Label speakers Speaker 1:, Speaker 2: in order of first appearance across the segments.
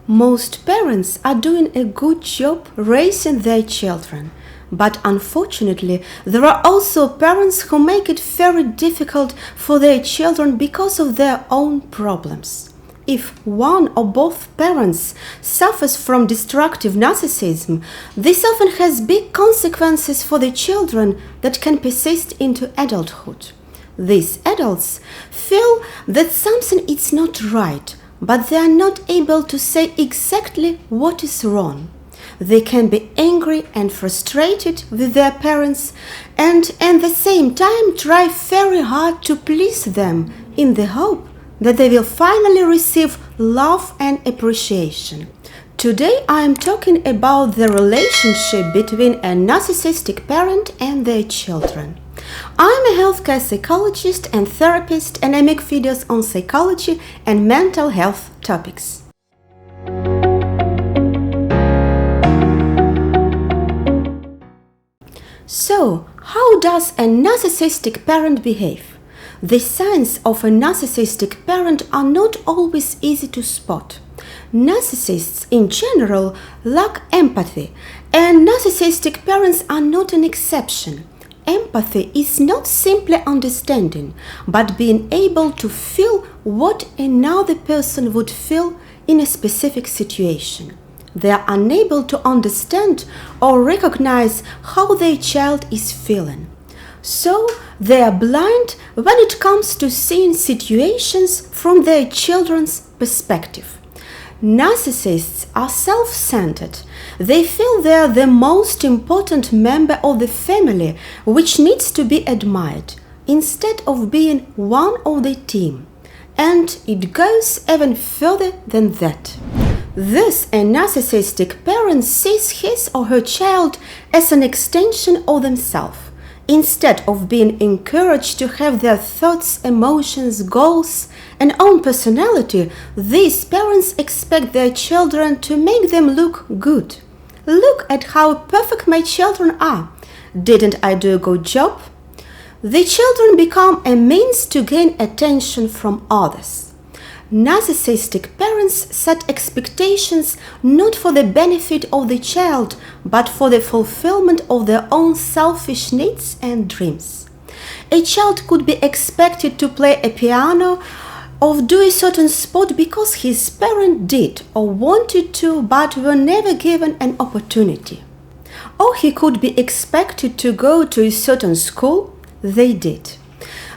Speaker 1: Most parents are doing a good job raising their children, but unfortunately, there are also parents who make it very difficult for their children because of their own problems. If one or both parents suffers from destructive narcissism, this often has big consequences for the children that can persist into adulthood. These adults feel that something is not right, but they are not able to say exactly what is wrong. They can be angry and frustrated with their parents and at the same time try very hard to please them in the hope that they will finally receive love and appreciation. Today I am talking about the relationship between a narcissistic parent and their children. I'm a healthcare psychologist and therapist, and I make videos on psychology and mental health topics. So, how does a narcissistic parent behave? The signs of a narcissistic parent are not always easy to spot. Narcissists in general lack empathy, and narcissistic parents are not an exception. Empathy is not simply understanding, but being able to feel what another person would feel in a specific situation. They are unable to understand or recognize how their child is feeling. So, they are blind when it comes to seeing situations from their children's perspective. Narcissists are self-centered. They feel they are the most important member of the family, which needs to be admired, instead of being one of the team. And it goes even further than that. Thus, a narcissistic parent sees his or her child as an extension of themselves. Instead of being encouraged to have their thoughts, emotions, goals, and own personality, these parents expect their children to make them look good. Look at how perfect my children are. Didn't I do a good job? The children become a means to gain attention from others. Narcissistic parents set expectations not for the benefit of the child, but for the fulfillment of their own selfish needs and dreams. A child could be expected to play a piano or do a certain sport because his parent did or wanted to, but were never given an opportunity. Or he could be expected to go to a certain school. They did.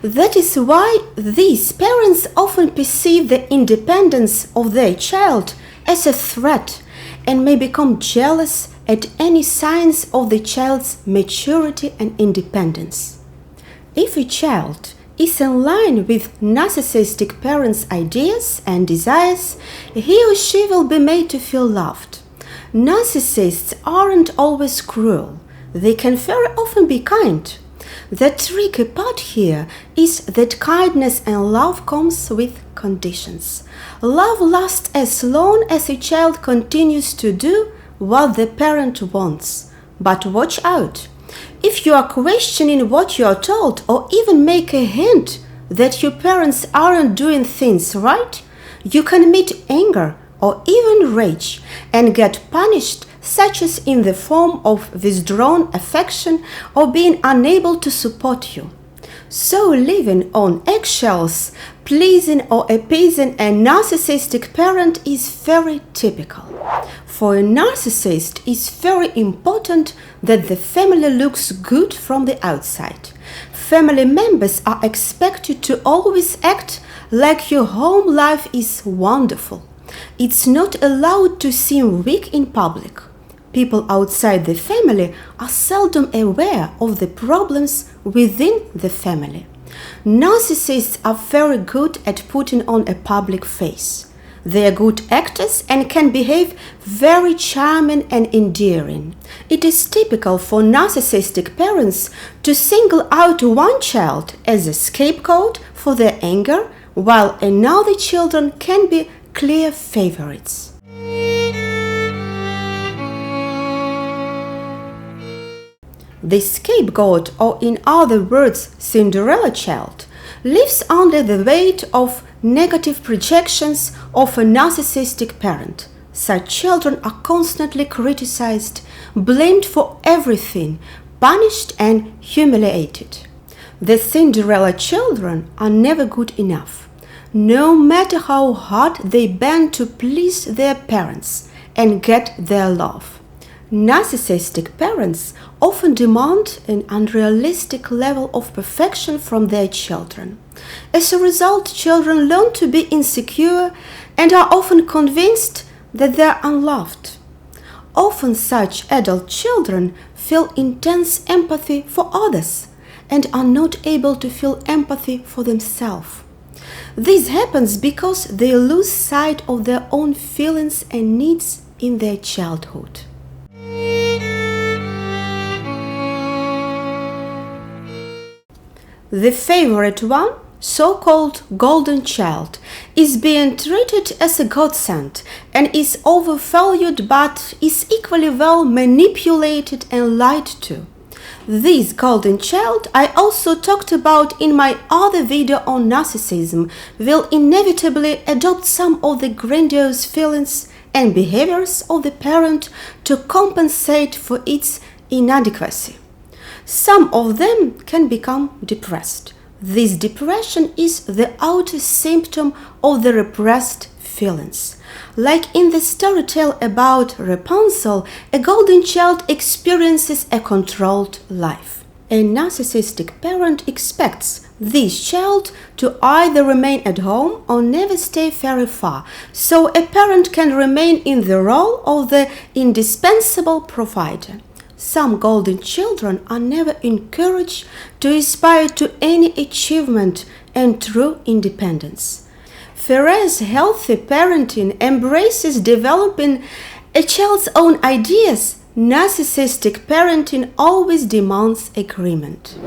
Speaker 1: That is why these parents often perceive the independence of their child as a threat and may become jealous at any signs of the child's maturity and independence. If a child is in line with narcissistic parents' ideas and desires, he or she will be made to feel loved. Narcissists aren't always cruel. They can very often be kind. The tricky part here is that kindness and love comes with conditions. Love lasts as long as a child continues to do what the parent wants. But watch out! If you are questioning what you are told or even make a hint that your parents aren't doing things right, you can meet anger or even rage and get punished, such as in the form of withdrawn affection or being unable to support you. So living on eggshells, pleasing or appeasing a narcissistic parent is very typical. For a narcissist, it's very important that the family looks good from the outside. Family members are expected to always act like your home life is wonderful. It's not allowed to seem weak in public. People outside the family are seldom aware of the problems within the family. Narcissists are very good at putting on a public face. They are good actors and can behave very charming and endearing. It is typical for narcissistic parents to single out one child as a scapegoat for their anger, while another children can be clear favorites. The scapegoat, or in other words, Cinderella child, lives under the weight of negative projections of a narcissistic parent. Such children are constantly criticized, blamed for everything, punished and humiliated. The Cinderella children are never good enough, no matter how hard they bend to please their parents and get their love. Narcissistic parents often demand an unrealistic level of perfection from their children. As a result, children learn to be insecure and are often convinced that they are unloved. Often such adult children feel intense empathy for others and are not able to feel empathy for themselves. This happens because they lose sight of their own feelings and needs in their childhood. The favorite one, so-called golden child, is being treated as a godsend and is overvalued but is equally well manipulated and lied to. This golden child I also talked about in my other video on narcissism will inevitably adopt some of the grandiose feelings and behaviors of the parent to compensate for its inadequacy. Some of them can become depressed. This depression is the outer symptom of the repressed feelings. Like in the story tale about Rapunzel, a golden child experiences a controlled life. A narcissistic parent expects this child to either remain at home or never stay very far, so a parent can remain in the role of the indispensable provider. Some golden children are never encouraged to aspire to any achievement and true independence. Whereas healthy parenting embraces developing a child's own ideas, narcissistic parenting always demands agreement.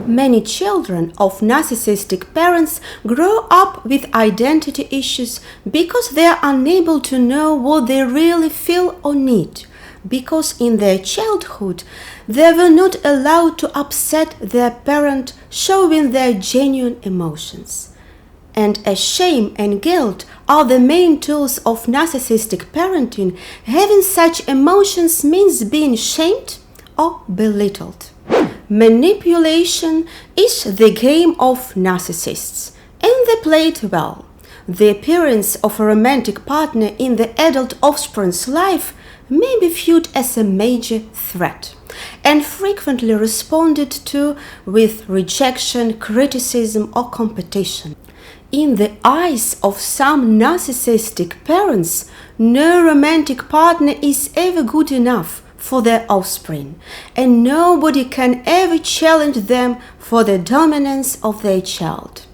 Speaker 1: Many children of narcissistic parents grow up with identity issues because they are unable to know what they really feel or need, because in their childhood they were not allowed to upset their parent, showing their genuine emotions. And as shame and guilt are the main tools of narcissistic parenting, having such emotions means being shamed or belittled. Manipulation is the game of narcissists, and they play it well. The appearance of a romantic partner in the adult offspring's life may be viewed as a major threat and frequently responded to with rejection, criticism, or competition. In the eyes of some narcissistic parents, no romantic partner is ever good enough for their offspring, and nobody can ever challenge them for the dominance of their child.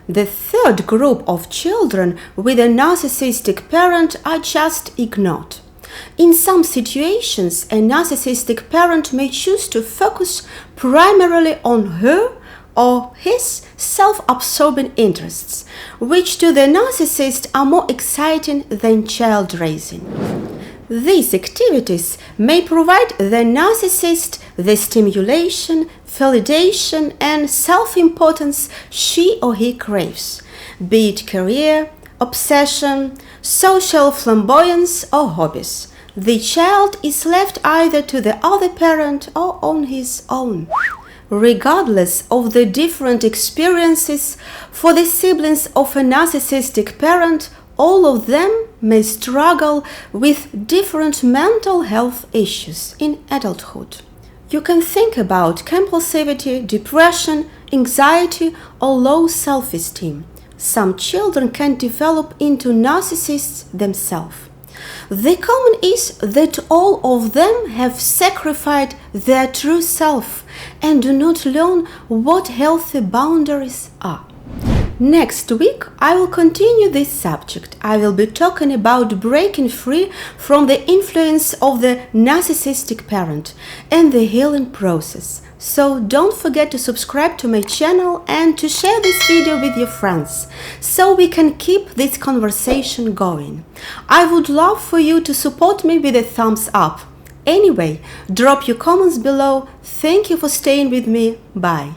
Speaker 1: The third group of children with a narcissistic parent are just ignored. In some situations, a narcissistic parent may choose to focus primarily on her or his self-absorbing interests, which to the narcissist are more exciting than child raising. These activities may provide the narcissist the stimulation, validation, and self-importance she or he craves, be it career, obsession, social flamboyance, or hobbies. The child is left either to the other parent or on his own. Regardless of the different experiences for the siblings of a narcissistic parent, all of them may struggle with different mental health issues in adulthood. You can think about compulsivity, depression, anxiety, or low self-esteem. Some children can develop into narcissists themselves. The common is that all of them have sacrificed their true self and do not learn what healthy boundaries are. Next week, I will continue this subject. I will be talking about breaking free from the influence of the narcissistic parent and the healing process. So don't forget to subscribe to my channel and to share this video with your friends so we can keep this conversation going. I would love for you to support me with a thumbs up. Anyway, drop your comments below. Thank you for staying with me. Bye.